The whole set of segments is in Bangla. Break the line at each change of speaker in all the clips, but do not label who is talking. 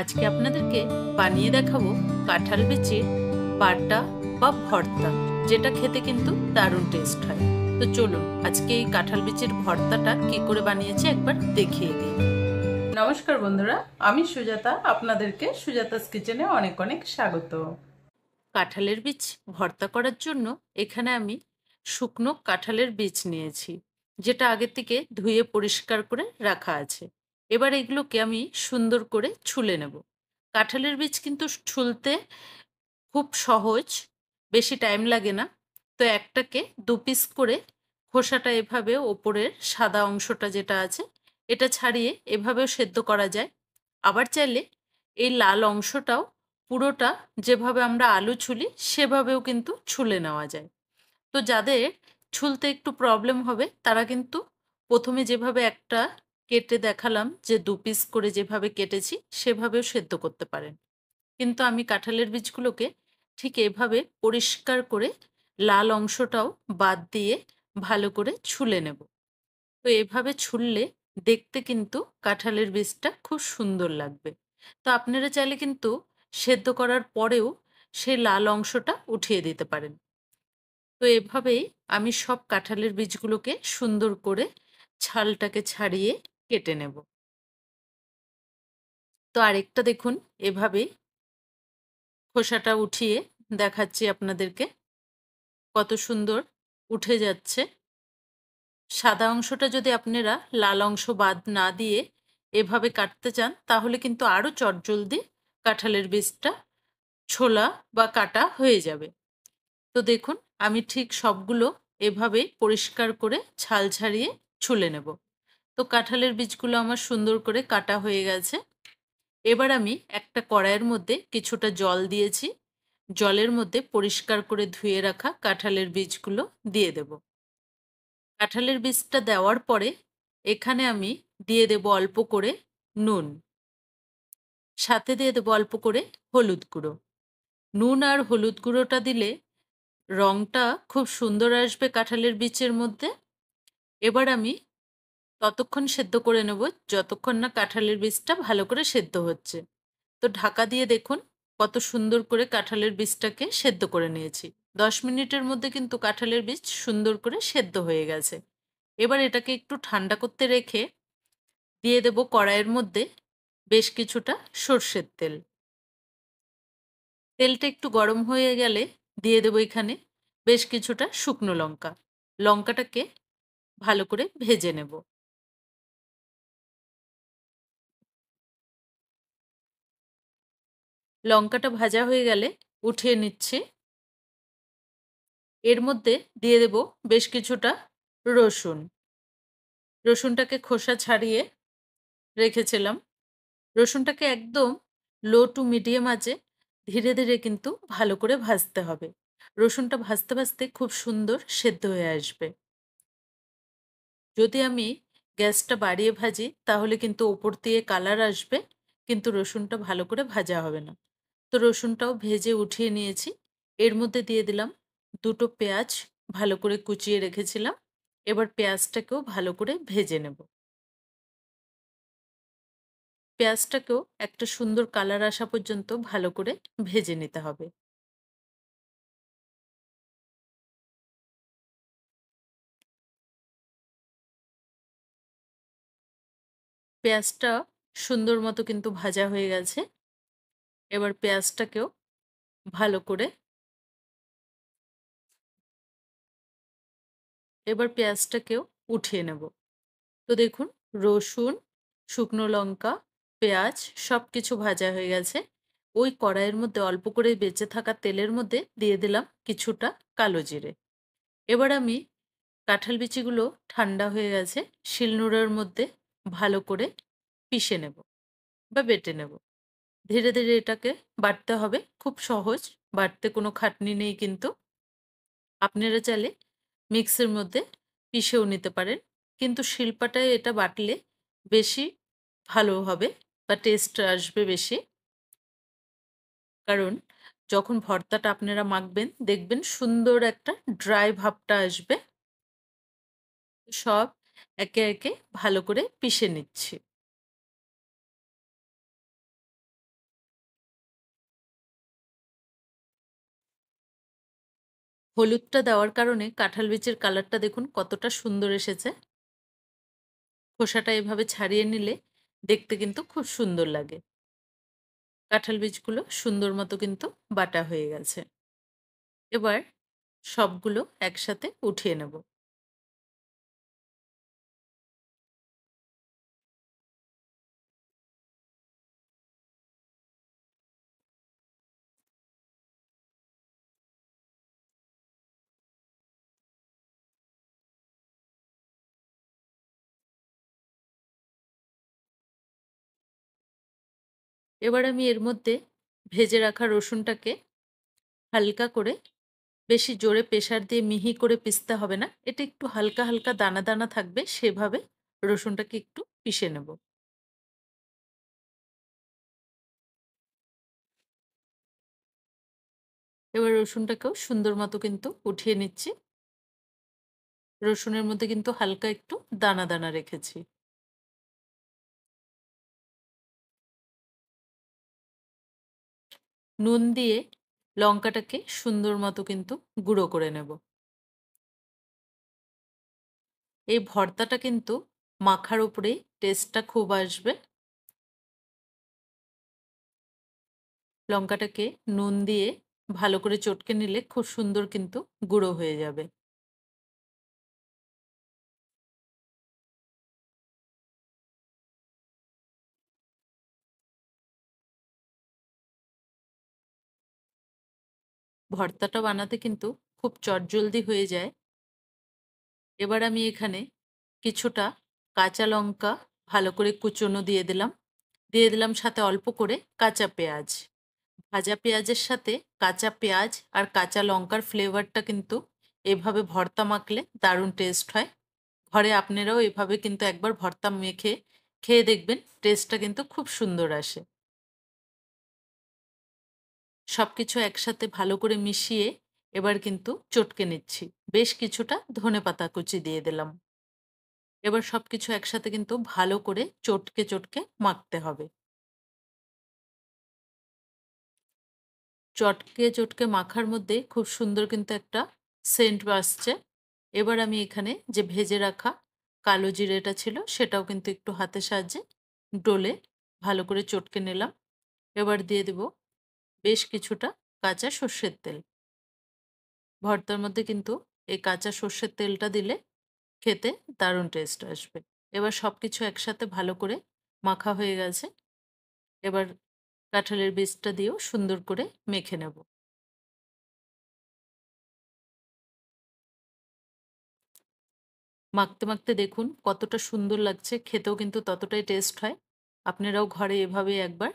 আজকে আপনাদেরকে বানিয়ে দেখাবো কাঁঠাল বিচির বাটা বা ভর্তা, যেটা খেতে কিন্তু দারুণ টেস্ট হয়। তো চলুন আজকে এই কাঁঠাল বিচির ভর্তাটা কি করে বানিয়েছি একবার দেখিয়ে দিই। নমস্কার বন্ধুরা, আমি সুজাতা, আপনাদেরকে সুজাতাস কিচেনে অনেক অনেক স্বাগত। কাঁঠালের বীজ ভর্তা করার জন্য এখানে আমি শুকনো কাঁঠালের বীজ নিয়েছি, যেটা আগে থেকে ধুয়ে পরিষ্কার করে রাখা আছে। এবার এগুলোকে আমি সুন্দর করে ছুলে নেব। কাঁঠালের বীজ কিন্তু ছুলতে খুব সহজ, বেশি টাইম লাগে না। তো একটাকে দু পিস করে খোসাটা এভাবে ওপরের সাদা অংশটা যেটা আছে এটা ছাড়িয়ে এভাবেও সেদ্ধ করা যায়। আবার চাইলে এই লাল অংশটাও পুরোটা যেভাবে আমরা আলু ছুলি সেভাবেও কিন্তু ছুলে নেওয়া যায়। তো যাদের ছুলতে একটু প্রবলেম হবে তারা কিন্তু প্রথমে যেভাবে একটা কেটে দেখালাম, যে দু পিস করে যেভাবে কেটেছি সেভাবেও সেদ্ধ করতে পারেন। কিন্তু আমি কাঁঠালের বীজগুলোকে ঠিক এভাবে পরিষ্কার করে লাল অংশটাও বাদ দিয়ে ভালো করে ছুলে নেব। তো এভাবে ছুললে দেখতে কিন্তু কাঁঠালের বীজটা খুব সুন্দর লাগবে। তো আপনারা চাইলে কিন্তু সেদ্ধ করার পরেও সেই লাল অংশটা উঠিয়ে দিতে পারেন। তো এভাবেই আমি সব কাঁঠালের বীজগুলোকে সুন্দর করে ছালটাকে ছাড়িয়ে কেটে নেব। তো আরেকটা দেখুন, এভাবেই খোসাটা উঠিয়ে দেখাচ্ছি আপনাদেরকে, কত সুন্দর উঠে যাচ্ছে। সাদা অংশটা যদি আপনারা লাল অংশ বাদ না দিয়ে এভাবে কাটতে চান তাহলে কিন্তু আরো চটজলদি কাঁঠালের বীজটা ছোলা বা কাটা হয়ে যাবে। তো দেখুন আমি ঠিক সবগুলো এভাবে পরিষ্কার করে ছাল ছাড়িয়ে ছুলে নেব। তো কাঁঠালের বীজগুলো আমার সুন্দর করে কাটা হয়ে গেছে। এবার আমি একটা কড়াইয়ের মধ্যে কিছুটা জল দিয়েছি। জলের মধ্যে পরিষ্কার করে ধুয়ে রাখা কাঁঠালের বীজগুলো দিয়ে দেব। কাঁঠালের বীজটা দেওয়ার পরে এখানে আমি দিয়ে দেব অল্প করে নুন, সাথে দিয়ে দেব অল্প করে হলুদ গুঁড়ো। নুন আর হলুদ গুঁড়োটা দিলে রংটা খুব সুন্দর আসবে কাঁঠালের বীজের মধ্যে। এবার আমি ততক্ষণ সেদ্ধ করে নেব যতক্ষণ না কাঁঠালের বীজটা ভালো করে সেদ্ধ হচ্ছে। তো ঢাকা দিয়ে দেখুন কত সুন্দর করে কাঁঠালের বীজটাকে সেদ্ধ করে নিয়েছি। 10 মিনিটের মধ্যে কিন্তু কাঁঠালের বীজ সুন্দর করে সেদ্ধ হয়ে গেছে। এবার এটাকে একটু ঠান্ডা করতে রেখে দিয়ে দেব কড়াইয়ের মধ্যে বেশ কিছুটা সর্ষের তেল। তেলটা একটু গরম হয়ে গেলে দিয়ে দেব এখানে বেশ কিছুটা শুকনো লঙ্কা। লঙ্কাটাকে ভালো করে ভেজে নেব। লঙ্কাটা ভাজা হয়ে গেলে উঠিয়ে নিচ্ছি। এর মধ্যে দিয়ে দেব বেশ কিছুটা রসুন। রসুনটাকে খোসা ছাড়িয়ে রেখেছিলাম। রসুনটাকে একদম লো টু মিডিয়াম আঁচে ধীরে ধীরে কিন্তু ভালো করে ভাজতে হবে। রসুনটা ভাজতে ভাজতে খুব সুন্দর সেদ্ধ হয়ে আসবে। যদি আমি গ্যাসটা বাড়িয়ে ভাজি তাহলে কিন্তু ওপর দিয়ে কালার আসবে, কিন্তু রসুনটা ভালো করে ভাজা হবে না। তো রসুনটাও ভেজে উঠিয়ে নিয়েছি। এর মধ্যে দিয়ে দিলাম দুটো পেঁয়াজ ভালো করে কুচিয়ে রেখেছিলাম। এবার পেঁয়াজটাকেও ভালো করে ভেজে নেব। পেঁয়াজটাকেও একটা সুন্দর কালার আসা পর্যন্ত ভালো করে ভেজে নিতে হবে। পেঁয়াজটা সুন্দর মতো কিন্তু ভাজা হয়ে গেছে। এবার পেঁয়াজটাকেও ভালো করে এবার পেঁয়াজটাকেও উঠিয়ে নেব। তো দেখুন রসুন, শুকনো লঙ্কা, পেঁয়াজ সবকিছু ভাজা হয়ে গেছে। ওই কড়াইয়ের মধ্যে অল্প করে বেঁচে থাকা তেলের মধ্যে দিয়ে দিলাম কিছুটা কালো জিরে। এবার আমি কাঁঠাল বিচিগুলো ঠান্ডা হয়ে গেছে, শিলনোড়ার মধ্যে ভালো করে পিষে নেব বা বেটে নেব। ধীরে ধীরে এটাকে বাটতে হবে, খুব সহজ, বাটতে কোনো খাটনি নেই কিন্তু। আপনারা চাইলে মিক্সির মধ্যে পিষেও নিতে পারেন, কিন্তু শিলপাটায় এটা বাটলে বেশি ভালো হবে বা টেস্ট আসবে বেশি। কারণ যখন ভর্তাটা আপনারা মাখবেন দেখবেন সুন্দর একটা ড্রাই ভাবটা আসবে। সব একে একে ভালো করে পিষে নিচ্ছি। হলুদটা দেওয়ার কারণে কাঁঠাল বীজের কালারটা দেখুন কতটা সুন্দর এসেছে। খোসাটা এভাবে ছাড়িয়ে নিলে দেখতে কিন্তু খুব সুন্দর লাগে। কাঁঠাল বীজগুলো সুন্দর মতো কিন্তু বাটা হয়ে গেছে। এবার সবগুলো একসাথে উঠিয়ে নেব। এবার আমি এর মধ্যে ভেজে রাখা রসুনটাকে হালকা করে, বেশি জোরে প্রেসার দিয়ে মিহি করে পিষতে হবে না। এটা একটু হালকা, হালকা দানা, দানা থাকবে সেভাবে রসুনটাকে একটু পিষে নেব। এবার রসুনটাকেও সুন্দর মতো কিন্তু উঠিয়ে নিচ্ছি। রসুনের মধ্যে কিন্তু হালকা একটু দানা, দানা রেখেছি। নুন দিয়ে লঙ্কাটাকে সুন্দর মতো কিন্তু গুঁড়ো করে নেব। এই ভর্তাটা কিন্তু মাখার উপরেই টেস্টটা খুব আসবে। লঙ্কাটাকে নুন দিয়ে ভালো করে চটকে নিলে খুব সুন্দর কিন্তু গুঁড়ো হয়ে যাবে। ভর্তাটা বানাতে কিন্তু খুব চটজলদি হয়ে যায়। এবার আমি এখানে কিছুটা কাঁচা লঙ্কা ভালো করে কুচনো দিয়ে দিলাম। দিয়ে দিলাম সাথে অল্প করে কাঁচা পেঁয়াজ। ভাজা পেঁয়াজের সাথে কাঁচা পেঁয়াজ আর কাঁচা লঙ্কার ফ্লেভারটা কিন্তু এভাবে ভর্তা মাখলে দারুণ টেস্ট হয়। ঘরে আপনারাও এভাবে কিন্তু একবার ভর্তা মেখে খেয়ে দেখবেন, টেস্টটা কিন্তু খুব সুন্দর আসে। সবকিছু একসাথে ভালো করে মিশিয়ে এবার কিন্তু চটকে নিচ্ছি। বেশ কিছুটা ধনেপাতা কুচি দিয়ে দিলাম। এবার সবকিছু একসাথে কিন্তু ভালো করে চটকে, চটকে মাখতে হবে। চটকে, চটকে মাখার মধ্যে খুব সুন্দর কিন্তু একটা সেন্ট আসছে। এবার আমি এখানে যে ভেজে রাখা কালো জিরেটা ছিল সেটাও কিন্তু একটু হাতের সাহায্যে ডলে ভালো করে চটকে নিলাম। এবার দিয়ে দেব বেশ কিছুটা কাঁচা সর্ষের তেল। ভর্তার মধ্যে কিন্তু এই কাঁচা সর্ষের তেলটা দিলে খেতে দারুণ টেস্ট আসবে। এবার সবকিছু একসাথে ভালো করে মাখা হয়ে গেছে। এবার কাঁঠালের বীজটা দিয়েও সুন্দর করে মেখে নেব। মাখতে, মাখতে দেখুন কতটা সুন্দর লাগছে। খেতেও কিন্তু ততটাই টেস্ট হয়। আপনারাও ঘরে এভাবে একবার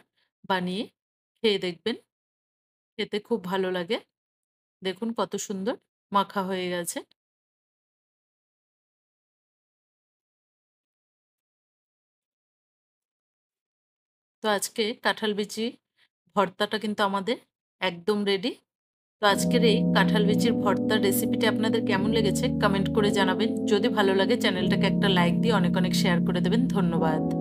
বানিয়ে খেয়ে দেখবেন। খেতে খুব ভালো লাগে। দেখুন কত সুন্দর মাখা হয়ে গেছে। তো আজকে কাঁঠাল বিচি ভর্তাটা কিন্তু আমাদের একদম রেডি। তো আজকের এই কাঁঠাল বিচির ভর্তার রেসিপিটি আপনাদের কেমন লেগেছে কমেন্ট করে জানাবেন। যদি ভালো লাগে চ্যানেলটাকে একটা লাইক দিয়ে অনেক, অনেক শেয়ার করে দেবেন। ধন্যবাদ।